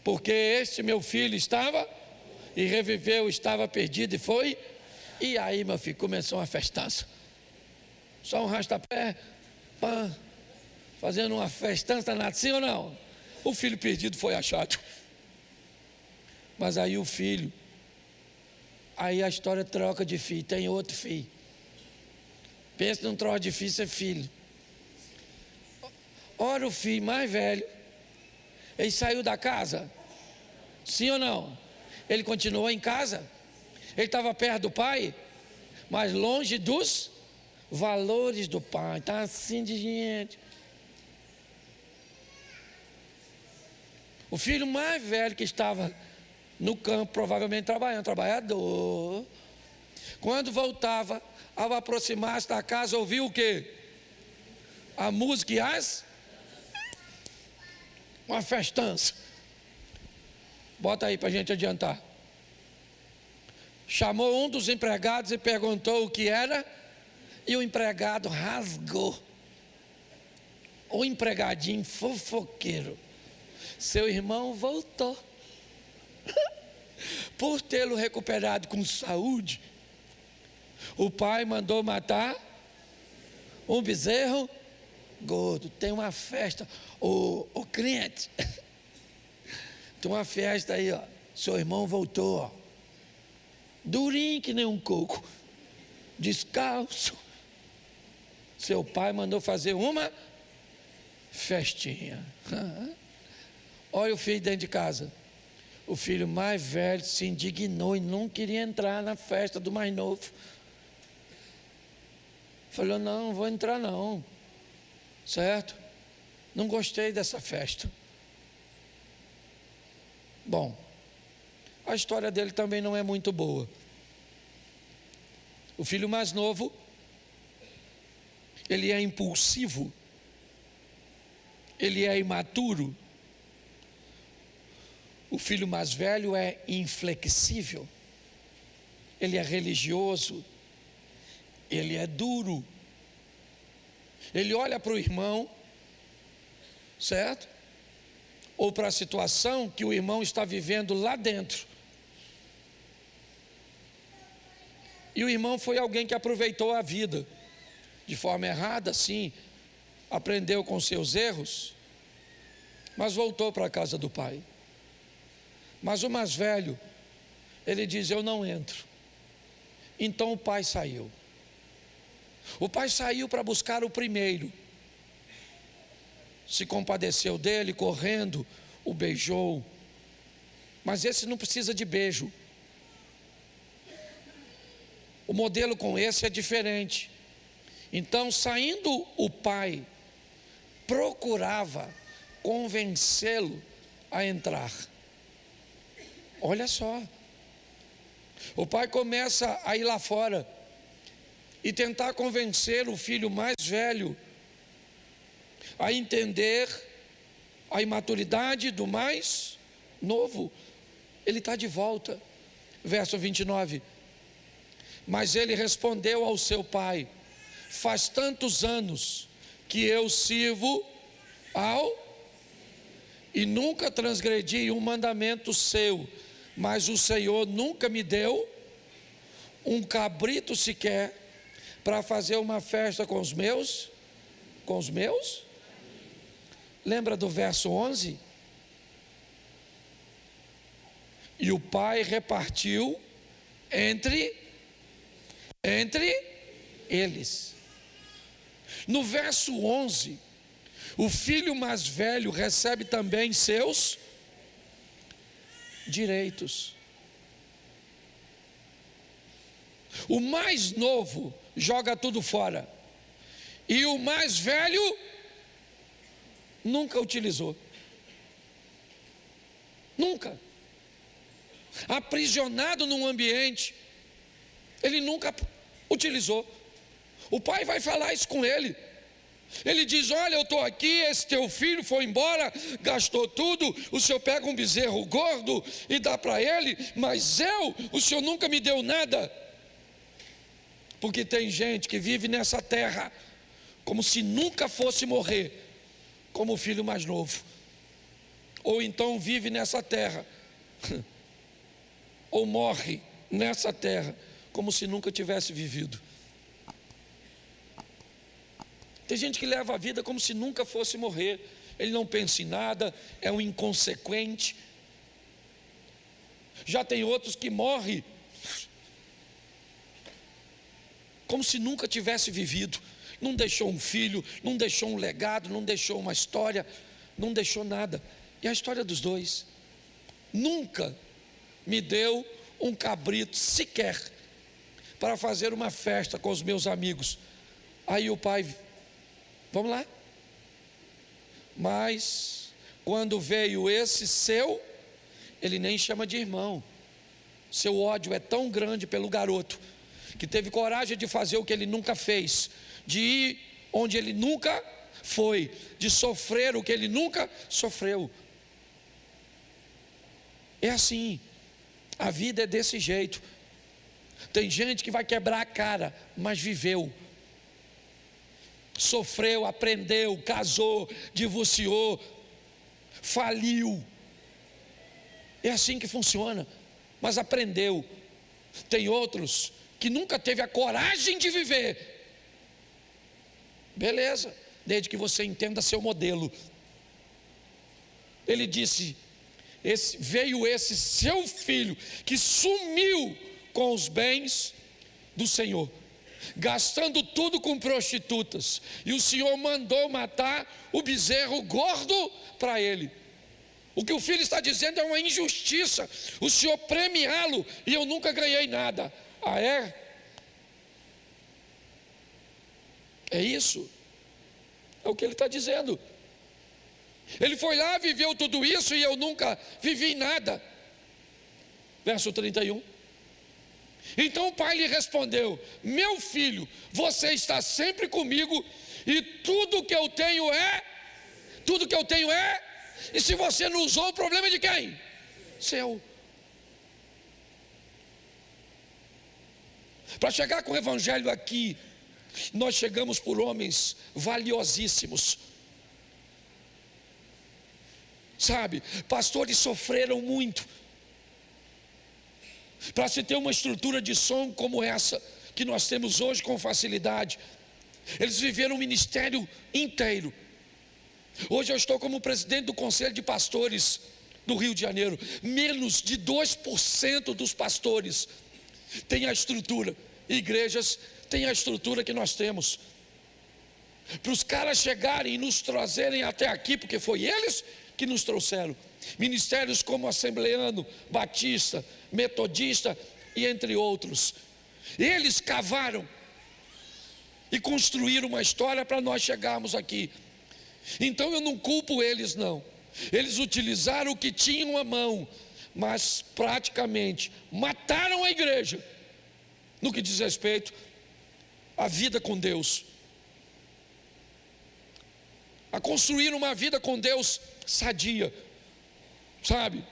Porque este meu filho estava e reviveu, estava perdido e foi. E aí, meu filho, começou uma festança. Só um rastapé, fazendo uma festança nada, sim ou não? O filho perdido foi achado. Mas aí o filho, aí a história troca de filho, tem outro filho. Pensa num troço difícil, é filho. Ora, o filho mais velho, ele saiu da casa? Sim ou não? Ele continuou em casa? Ele estava perto do pai, mas longe dos valores do pai. Está assim de gente. O filho mais velho que estava no campo, provavelmente trabalhando, trabalhador. Quando voltava, ao aproximar-se da casa, ouviu o quê? A música e uma festança. Bota aí para a gente adiantar. Chamou um dos empregados e perguntou o que era, e o empregado rasgou. O empregadinho fofoqueiro. Seu irmão voltou. Por tê-lo recuperado com saúde, o pai mandou matar um bezerro gordo. Tem uma festa, o crente. Tem uma festa aí, ó. Seu irmão voltou, ó. Durinho que nem um coco, descalço. Seu pai mandou fazer uma festinha. Olha o filho dentro de casa. O filho mais velho se indignou e não queria entrar na festa do mais novo. Falou, não vou entrar não. Certo? Não gostei dessa festa. Bom, a história dele também não é muito boa. O filho mais novo, ele é impulsivo, ele é imaturo. O filho mais velho é inflexível, ele é religioso, ele é duro. Ele olha para o irmão, certo? Ou para a situação que o irmão está vivendo lá dentro. E o irmão foi alguém que aproveitou a vida de forma errada, sim, aprendeu com seus erros, mas voltou para a casa do pai. Mas o mais velho, ele diz, eu não entro. Então o pai saiu. O pai saiu para buscar o primeiro. Se compadeceu dele, correndo, o beijou. Mas esse não precisa de beijo. O modelo com esse é diferente. Então, saindo o pai, procurava convencê-lo a entrar. Olha só. O pai começa a ir lá fora e tentar convencer o filho mais velho a entender a imaturidade do mais novo. Ele está de volta. Verso 29. Mas ele respondeu ao seu pai, faz tantos anos que eu sirvo e nunca transgredi um mandamento seu, mas o Senhor nunca me deu um cabrito sequer para fazer uma festa com os meus? Lembra do verso 11? E o pai repartiu entre eles. No verso 11, o filho mais velho recebe também seus direitos. O mais novo joga tudo fora, e o mais velho nunca utilizou. Nunca. Aprisionado num ambiente, ele nunca utilizou. O pai vai falar isso com ele. Ele diz, olha, eu estou aqui, esse teu filho foi embora, gastou tudo, o senhor pega um bezerro gordo e dá para ele, mas o senhor nunca me deu nada. Porque tem gente que vive nessa terra como se nunca fosse morrer, como o filho mais novo. Ou então vive nessa terra ou morre nessa terra como se nunca tivesse vivido. Tem gente que leva a vida como se nunca fosse morrer. ele não pensa em nada, é um inconsequente. Já tem outros que morrem como se nunca tivesse vivido. Não deixou um filho, não deixou um legado, não deixou uma história, não deixou nada. E a história dos dois: nunca me deu um cabrito sequer para fazer uma festa com os meus amigos. Aí o pai: vamos lá. Mas quando veio esse seu, ele nem chama de irmão. Seu ódio é tão grande pelo garoto, que teve coragem de fazer o que ele nunca fez, de ir onde ele nunca foi, de sofrer o que ele nunca sofreu. É assim, a vida é desse jeito. Tem gente que vai quebrar a cara, mas viveu, sofreu, aprendeu, casou, divorciou, faliu. É assim que funciona, mas aprendeu. Tem outros que nunca teve a coragem de viver. Beleza, desde que você entenda seu modelo. Ele disse: veio esse seu filho que sumiu com os bens do Senhor, gastando tudo com prostitutas, e o Senhor mandou matar o bezerro gordo para ele. O que o filho está dizendo é uma injustiça, o Senhor premiá-lo e eu nunca ganhei nada. Ah, é? É isso, é o que ele está dizendo. Ele foi lá, viveu tudo isso e eu nunca vivi nada. Verso 31. Então o pai lhe respondeu: meu filho, você está sempre comigo e tudo que eu tenho é, e se você não usou, o problema é de quem? Seu. Para chegar com o evangelho aqui, nós chegamos por homens valiosíssimos. Sabe, pastores sofreram muito para se ter uma estrutura de som como essa que nós temos hoje com facilidade. Eles viveram um ministério inteiro. Hoje eu estou como presidente do Conselho de Pastores do Rio de Janeiro. Menos de 2% dos pastores têm a estrutura. Igrejas têm a estrutura que nós temos. Para os caras chegarem e nos trazerem até aqui, porque foi eles que nos trouxeram. Ministérios como Assembleano, Batista, Metodista e entre outros. Eles cavaram e construíram uma história para nós chegarmos aqui. Então eu não culpo eles, não. Eles utilizaram o que tinham à mão, mas praticamente mataram a igreja no que diz respeito à vida com Deus, a construir uma vida com Deus sadia, sabe?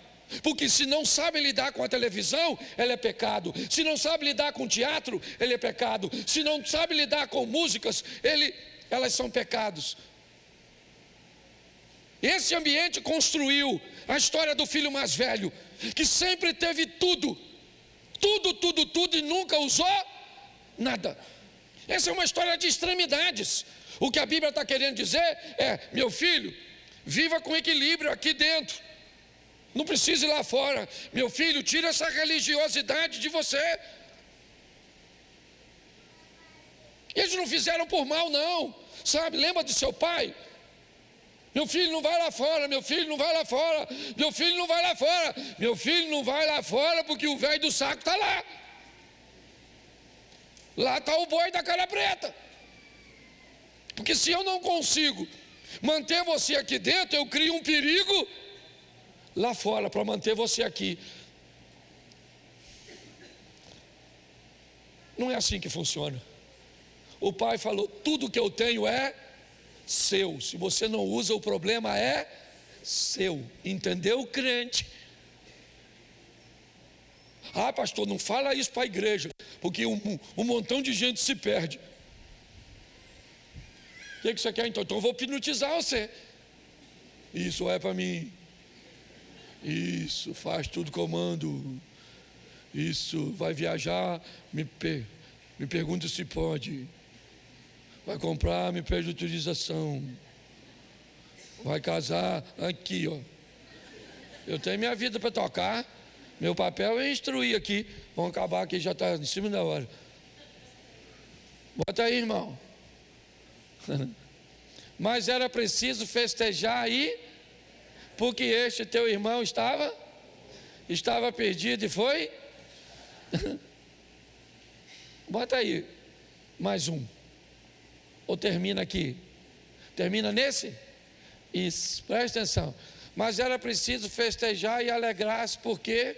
Porque se não sabe lidar com a televisão, ela é pecado. Se não sabe lidar com teatro, ele é pecado. Se não sabe lidar com músicas, elas são pecados. Esse ambiente construiu a história do filho mais velho, que sempre teve tudo, e nunca usou nada. Essa é uma história de extremidades. O que a Bíblia está querendo dizer é: meu filho, viva com equilíbrio aqui dentro, não precisa ir lá fora. Meu filho, tira essa religiosidade de você. Eles não fizeram por mal, não, sabe? Lembra de seu pai? Meu filho não vai lá fora, meu filho não vai lá fora, meu filho não vai lá fora, meu filho não vai lá fora, porque o velho do saco está lá. Lá está o boi da cara preta. Porque se eu não consigo manter você aqui dentro, eu crio um perigo lá fora para manter você aqui. Não é assim que funciona. O pai falou: tudo que eu tenho é seu. Se você não usa, o problema é seu. Entendeu, crente? Ah, pastor, não fala isso para a igreja, porque um montão de gente se perde. O que você quer então? Então eu vou hipnotizar você. Isso é para mim. Isso, faz tudo que eu mando. Isso, vai viajar, me pergunta se pode. Vai comprar, me pede autorização. Vai casar aqui, ó. Eu tenho minha vida para tocar. Meu papel é instruir aqui. Vamos acabar aqui, já está em cima da hora. Bota aí, irmão. Mas era preciso festejar aí, porque este teu irmão estava perdido e foi. Bota aí, mais um. Ou termina aqui? Termina nesse? Isso, presta atenção. Mas era preciso festejar e alegrar-se, porque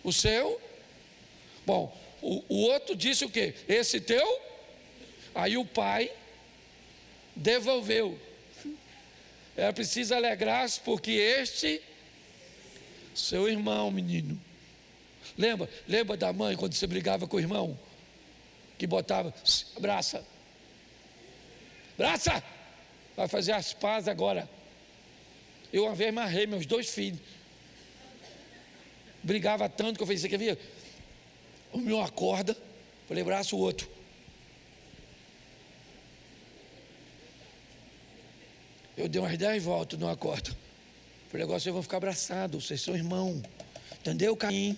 o seu. Bom, o outro disse o quê? Esse teu? Aí o pai devolveu. Era preciso alegrar-se, porque este, seu irmão, menino. Lembra da mãe quando você brigava com o irmão? Que botava, abraça. Abraça! Vai fazer as pazes agora. Eu uma vez amarrei meus 2 filhos. Brigava tanto que eu falei, você quer ver? O meu acorda, falei, abraça o outro. Eu dei umas 10 voltas no acordo. Falei, agora vocês vão ficar abraçados, vocês são irmãos. Entendeu, Caim?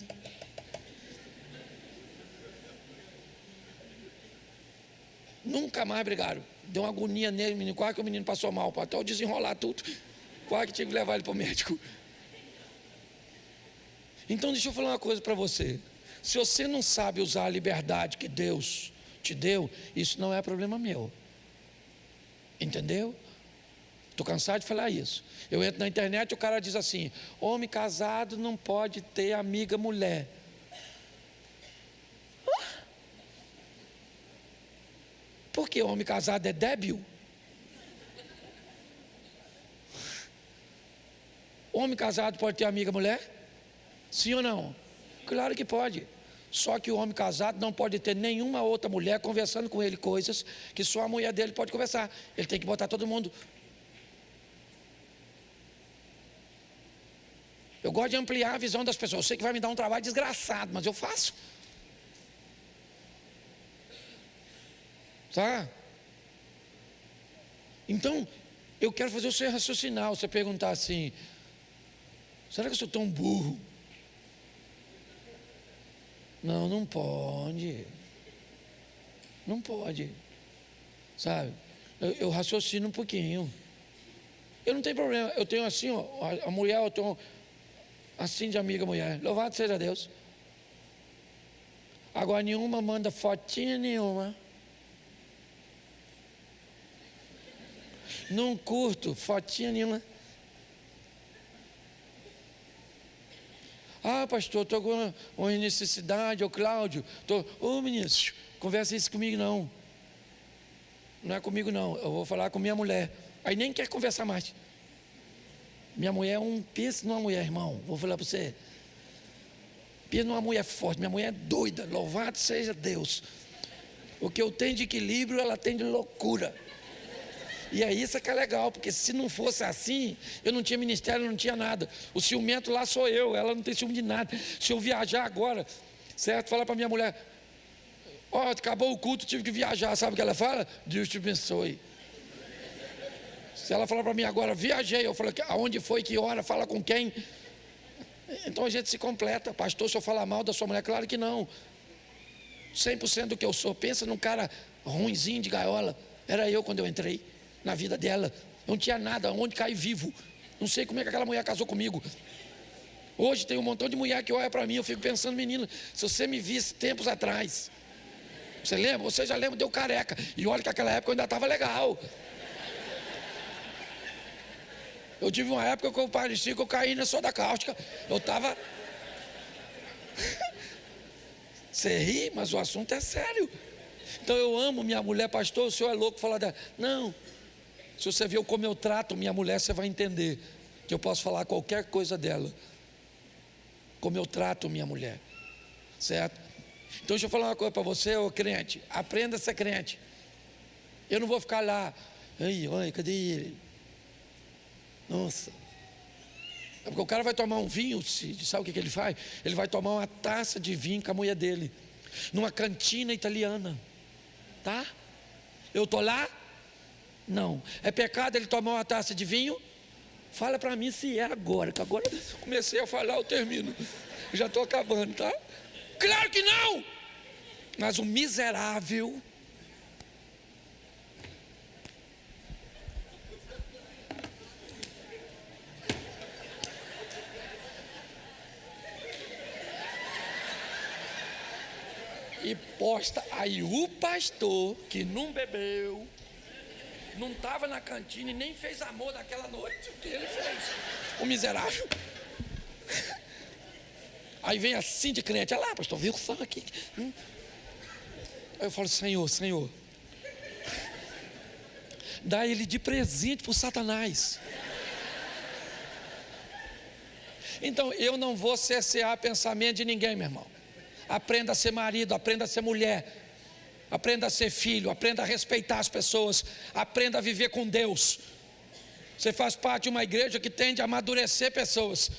Nunca mais brigaram. Deu uma agonia nele, menino. Quase que o menino passou mal, até eu desenrolar tudo. Quase que tive que levar ele para o médico. Então deixa eu falar uma coisa para você. Se você não sabe usar a liberdade que Deus te deu, isso não é problema meu. Entendeu? Estou cansado de falar isso. Eu entro na internet e o cara diz assim: homem casado não pode ter amiga mulher. Por que homem casado é débil? Homem casado pode ter amiga mulher? Sim ou não? Claro que pode. Só que o homem casado não pode ter nenhuma outra mulher conversando com ele coisas que só a mulher dele pode conversar. Ele tem que botar todo mundo. Eu gosto de ampliar a visão das pessoas. Eu sei que vai me dar um trabalho desgraçado, mas eu faço. Tá? Então, eu quero fazer você raciocinar. Você perguntar assim: será que eu sou tão burro? Não, não pode. Não pode. Sabe? Eu raciocino um pouquinho. Eu não tenho problema. Eu tenho assim, ó, a mulher, eu tenho assim de amiga mulher. Louvado seja Deus. Agora nenhuma manda fotinha nenhuma. Não curto fotinha nenhuma. Ah, pastor, estou com uma necessidade, ô Cláudio. Ô menino, conversa isso comigo não. Não é comigo não, eu vou falar com minha mulher. Aí nem quer conversar mais. Minha mulher é pensa numa mulher, irmão. Vou falar para você. Pensa numa mulher forte, minha mulher é doida. Louvado seja Deus. O que eu tenho de equilíbrio, ela tem de loucura. E é isso que é legal, porque se não fosse assim, eu não tinha ministério, não tinha nada. O ciumento lá sou eu, ela não tem ciúme de nada. Se eu viajar agora, certo? Falar para minha mulher: ó, acabou o culto, tive que viajar. Sabe o que ela fala? Deus te abençoe. Se ela falar para mim agora, viajei, eu falo: aonde foi, que hora, fala com quem? Então a gente se completa. Pastor, se eu falar mal da sua mulher, claro que não. 100% do que eu sou. Pensa num cara ruinzinho de gaiola. Era eu quando eu entrei na vida dela. Eu não tinha nada, onde cair vivo. Não sei como é que aquela mulher casou comigo. Hoje tem um montão de mulher que olha para mim, eu fico pensando: menina, se você me visse tempos atrás, você lembra? Você já lembra, deu careca. E olha que naquela época eu ainda estava legal. Eu tive uma época que eu parecia que eu caí na soda cáustica. Eu estava... Você ri, mas o assunto é sério. Então eu amo minha mulher. Pastor, o senhor é louco falar dela. Não. Se você ver como eu trato minha mulher, você vai entender que eu posso falar qualquer coisa dela. Como eu trato minha mulher. Certo? Então deixa eu falar uma coisa para você, ô crente. Aprenda a ser crente. Eu não vou ficar lá: ai, cadê ele? Nossa. É porque o cara vai tomar um vinho, sabe o que ele faz? Ele vai tomar uma taça de vinho com a mulher dele, numa cantina italiana. Tá? Eu estou lá? Não. É pecado ele tomar uma taça de vinho? Fala para mim se é agora, que agora eu comecei a falar, eu termino. Eu já estou acabando, tá? Claro que não! Mas o miserável e posta aí o pastor que não bebeu, não estava na cantina e nem fez amor naquela noite, o que ele fez? O miserável. Aí vem assim de crente, olha lá, pastor, viu só aqui. Aí eu falo, Senhor, dá ele de presente para o Satanás. Então eu não vou cercear pensamento de ninguém, meu irmão. Aprenda a ser marido, aprenda a ser mulher, aprenda a ser filho, aprenda a respeitar as pessoas, aprenda a viver com Deus. Você faz parte de uma igreja que tende a amadurecer pessoas.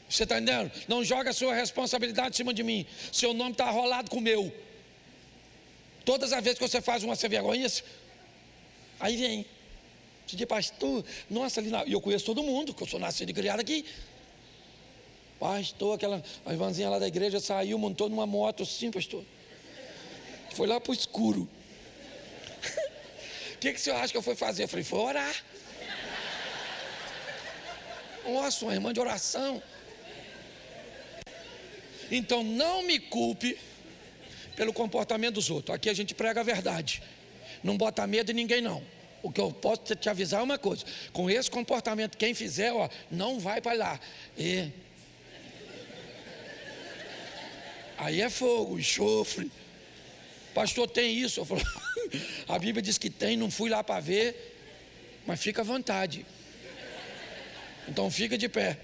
Você está entendendo? Não joga a sua responsabilidade em cima de mim. Seu nome está arrolado com o meu. Todas as vezes que você faz uma sem vergonha, aí vem. Você diz, pastor, nossa, e eu conheço todo mundo, que eu sou nascido e criado aqui. Pastor, a irmãzinha lá da igreja saiu, montou numa moto assim, pastor. Foi lá para o escuro. O que o senhor acha que eu fui fazer? Eu falei, foi orar. Nossa, uma irmã de oração. Então não me culpe pelo comportamento dos outros. Aqui a gente prega a verdade. Não bota medo em ninguém não. O que eu posso te avisar é uma coisa. Com esse comportamento, quem fizer, não vai para lá. Aí é fogo, enxofre. Pastor, tem isso? Eu falo, a Bíblia diz que tem, não fui lá para ver, mas fica à vontade. Então fica de pé.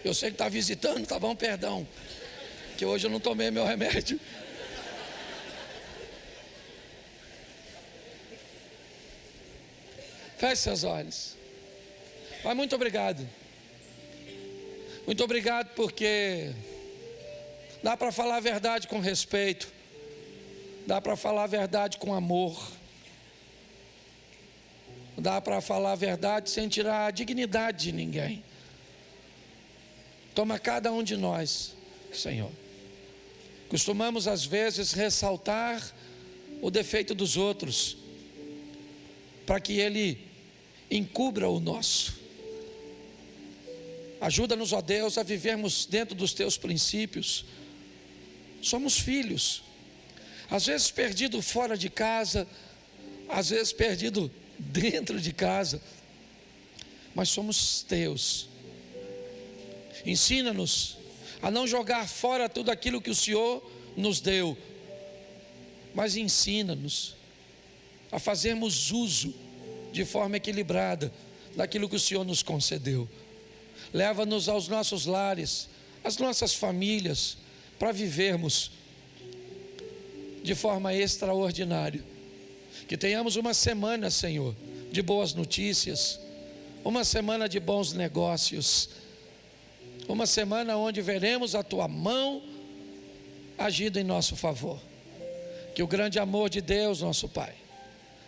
Eu sei que está visitando, tá bom? Perdão, que hoje eu não tomei meu remédio. Feche seus olhos. Mas muito obrigado. Muito obrigado porque dá para falar a verdade com respeito. Dá para falar a verdade com amor. Dá para falar a verdade sem tirar a dignidade de ninguém. Toma cada um de nós, Senhor. Costumamos às vezes ressaltar o defeito dos outros, para que Ele encubra o nosso. Ajuda-nos, ó Deus, a vivermos dentro dos Teus princípios. Somos filhos, às vezes perdido fora de casa, às vezes perdido dentro de casa, mas somos Teus. Ensina-nos a não jogar fora tudo aquilo que o Senhor nos deu, mas ensina-nos a fazermos uso de forma equilibrada daquilo que o Senhor nos concedeu. Leva-nos aos nossos lares, às nossas famílias, para vivermos de forma extraordinária. Que tenhamos uma semana, Senhor, de boas notícias, uma semana de bons negócios, uma semana onde veremos a Tua mão agindo em nosso favor. Que o grande amor de Deus, nosso Pai,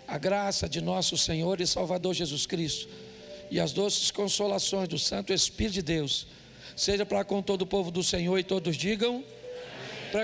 a graça de nosso Senhor e Salvador Jesus Cristo e as doces consolações do Santo Espírito de Deus seja para com todo o povo do Senhor, e todos digam